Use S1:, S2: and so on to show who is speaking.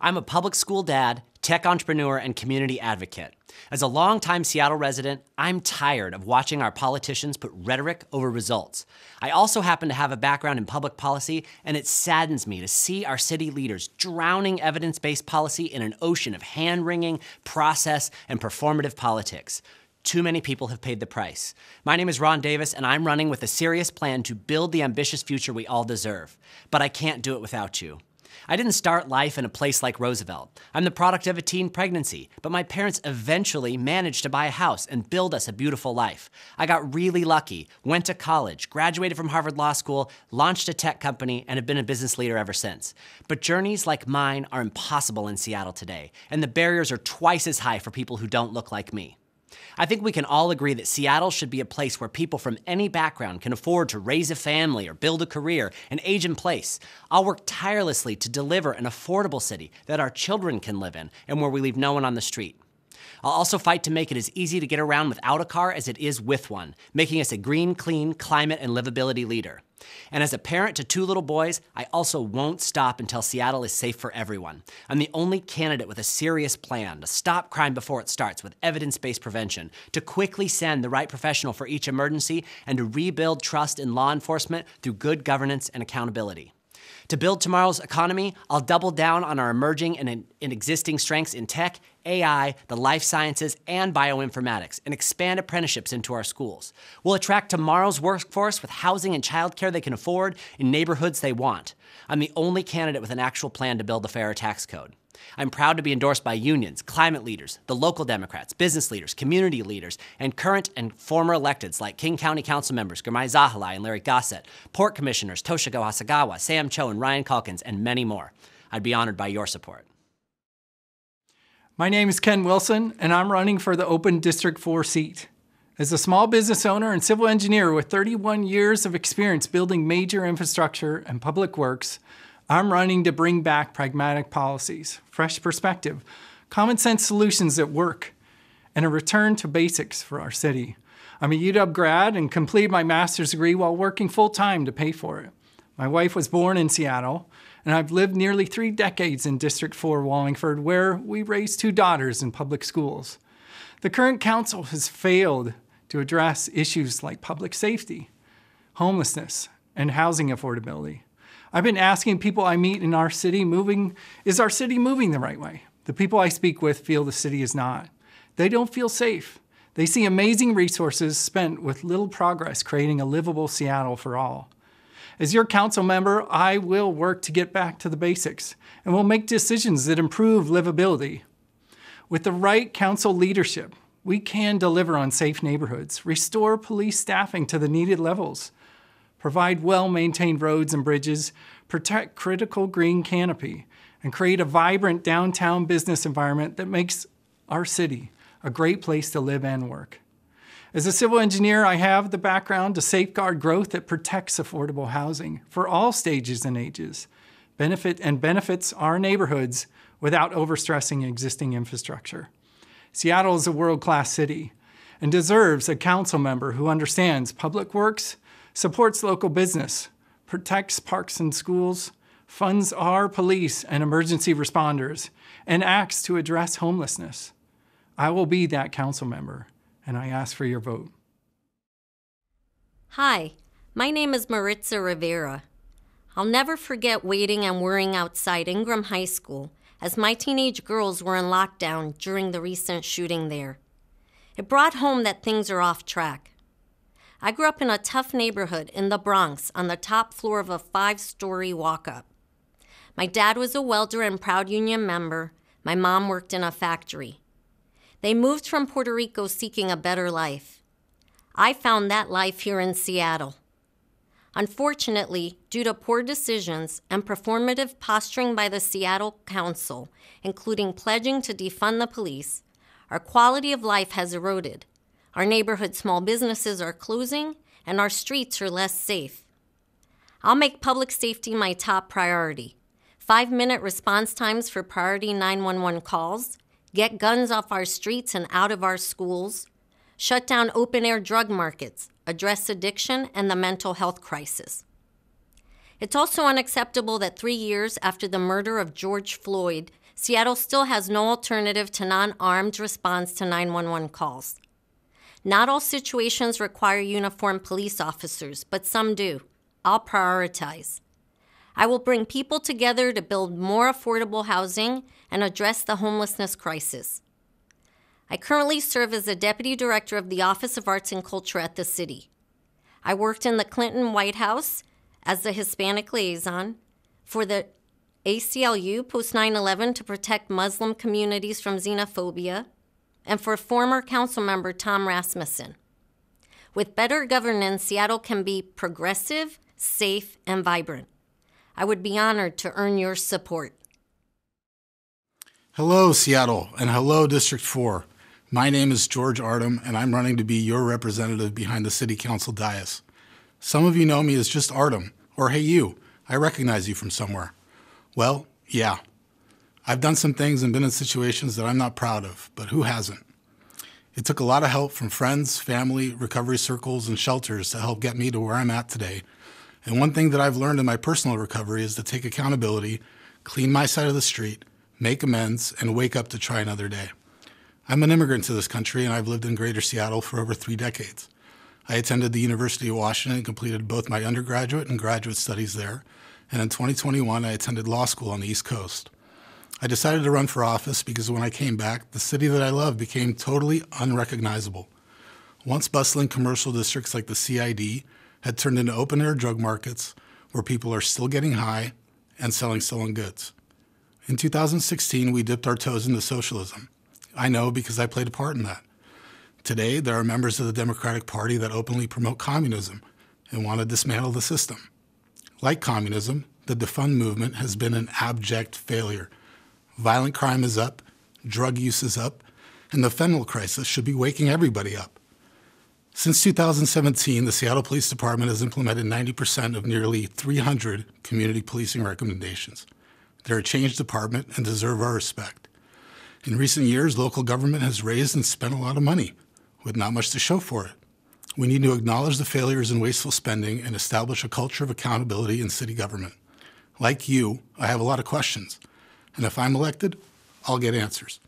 S1: I'm a public school dad, tech entrepreneur, and community advocate. As a longtime Seattle resident, I'm tired of watching our politicians put rhetoric over results. I also happen to have a background in public policy, and it saddens me to see our city leaders drowning evidence-based policy in an ocean of hand-wringing, process, and performative politics. Too many people have paid the price. My name is Ron Davis, and I'm running with a serious plan to build the ambitious future we all deserve. But I can't do it without you. I didn't start life in a place like Roosevelt. I'm the product of a teen pregnancy, but my parents eventually managed to buy a house and build us a beautiful life. I got really lucky, went to college, graduated from Harvard Law School, launched a tech company, and have been a business leader ever since. But journeys like mine are impossible in Seattle today, and the barriers are twice as high for people who don't look like me. I think we can all agree that Seattle should be a place where people from any background can afford to raise a family or build a career and age in place. I'll work tirelessly to deliver an affordable city that our children can live in and where we leave no one on the street. I'll also fight to make it as easy to get around without a car as it is with one, making us a green, clean, climate, and livability leader. And as a parent to 2 little boys, I also won't stop until Seattle is safe for everyone. I'm the only candidate with a serious plan to stop crime before it starts with evidence-based prevention, to quickly send the right professional for each emergency, and to rebuild trust in law enforcement through good governance and accountability. To build tomorrow's economy, I'll double down on our emerging and existing strengths in tech, AI, the life sciences, and bioinformatics, and expand apprenticeships into our schools. We'll attract tomorrow's workforce with housing and childcare they can afford in neighborhoods they want. I'm the only candidate with an actual plan to build a fairer tax code. I'm proud to be endorsed by unions, climate leaders, the local Democrats, business leaders, community leaders, and current and former electeds like King County Council members Gurmai Zahalai and Larry Gossett, Port Commissioners Toshiko Hasagawa, Sam Cho, and Ryan Calkins, and many more. I'd be honored by your support.
S2: My name is Ken Wilson, and I'm running for the open District 4 seat. As a small business owner and civil engineer with 31 years of experience building major infrastructure and public works, I'm running to bring back pragmatic policies, fresh perspective, common sense solutions that work, and a return to basics for our city. I'm a UW grad and completed my master's degree while working full-time to pay for it. My wife was born in Seattle, and I've lived nearly 3 decades in District 4 Wallingford, where we raised 2 daughters in public schools. The current council has failed to address issues like public safety, homelessness, and housing affordability. I've been asking people I meet in our city, is our city moving the right way? The people I speak with feel the city is not. They don't feel safe. They see amazing resources spent with little progress creating a livable Seattle for all. As your council member, I will work to get back to the basics, and will make decisions that improve livability. With the right council leadership, we can deliver on safe neighborhoods, restore police staffing to the needed levels, provide well-maintained roads and bridges, protect critical green canopy, and create a vibrant downtown business environment that makes our city a great place to live and work. As a civil engineer, I have the background to safeguard growth that protects affordable housing for all stages and ages, benefits our neighborhoods without overstressing existing infrastructure. Seattle is a world-class city and deserves a council member who understands public works, supports local business, protects parks and schools, funds our police and emergency responders, and acts to address homelessness. I will be that council member, and I ask for your vote.
S3: Hi, my name is MARITZA Rivera. I'll never forget waiting and worrying outside Ingram High School as my teenage girls were in lockdown during the recent shooting there. It brought home that things are off track. I grew up in a tough neighborhood in the Bronx on the top floor of a 5-story walk-up. My dad was a welder and proud union member. My mom worked in a factory. They moved from Puerto Rico seeking a better life. I found that life here in Seattle. Unfortunately, due to poor decisions and performative posturing by the Seattle Council, including pledging to defund the police, our quality of life has eroded. Our neighborhood small businesses are closing, and our streets are less safe. I'll make public safety my top priority. 5-minute response times for priority 911 calls, get guns off our streets and out of our schools, shut down open-air drug markets, address addiction and the mental health crisis. It's also unacceptable that 3 years after the murder of George Floyd, Seattle still has no alternative to non-armed response to 911 calls. Not all situations require uniformed police officers, but some do. I'll prioritize. I will bring people together to build more affordable housing and address the homelessness crisis. I currently serve as the Deputy Director of the Office of Arts and Culture at the city. I worked in the Clinton White House as the Hispanic liaison for the ACLU post 9/11 to protect Muslim communities from xenophobia, and for former council member Tom Rasmussen. With better governance, Seattle can be progressive, safe, and vibrant. I would be honored to earn your support.
S4: Hello, Seattle, and hello, District 4. My name is George ARTEM, and I'm running to be your representative behind the City Council dais. Some of you know me as just ARTEM, or hey you, I recognize you from somewhere. Well, yeah. I've done some things and been in situations that I'm not proud of, but who hasn't? It took a lot of help from friends, family, recovery circles, and shelters to help get me to where I'm at today. And one thing that I've learned in my personal recovery is to take accountability, clean my side of the street, make amends, and wake up to try another day. I'm an immigrant to this country, and I've lived in Greater Seattle for over 3 decades. I attended the University of Washington and completed both my undergraduate and graduate studies there, and in 2021, I attended law school on the East Coast. I decided to run for office because when I came back, the city that I love became totally unrecognizable. Once bustling commercial districts like the CID had turned into open-air drug markets where people are still getting high and selling stolen goods. In 2016, we dipped our toes into socialism. I know because I played a part in that. Today, there are members of the Democratic Party that openly promote communism and want to dismantle the system. Like communism, the defund movement has been an abject failure. Violent crime is up, drug use is up, and the fentanyl crisis should be waking everybody up. Since 2017, the Seattle Police Department has implemented 90% of nearly 300 community policing recommendations. They're a changed department and deserve our respect. In recent years, local government has raised and spent a lot of money, with not much to show for it. We need to acknowledge the failures and wasteful spending and establish a culture of accountability in city government. Like you, I have a lot of questions, and if I'm elected, I'll get answers.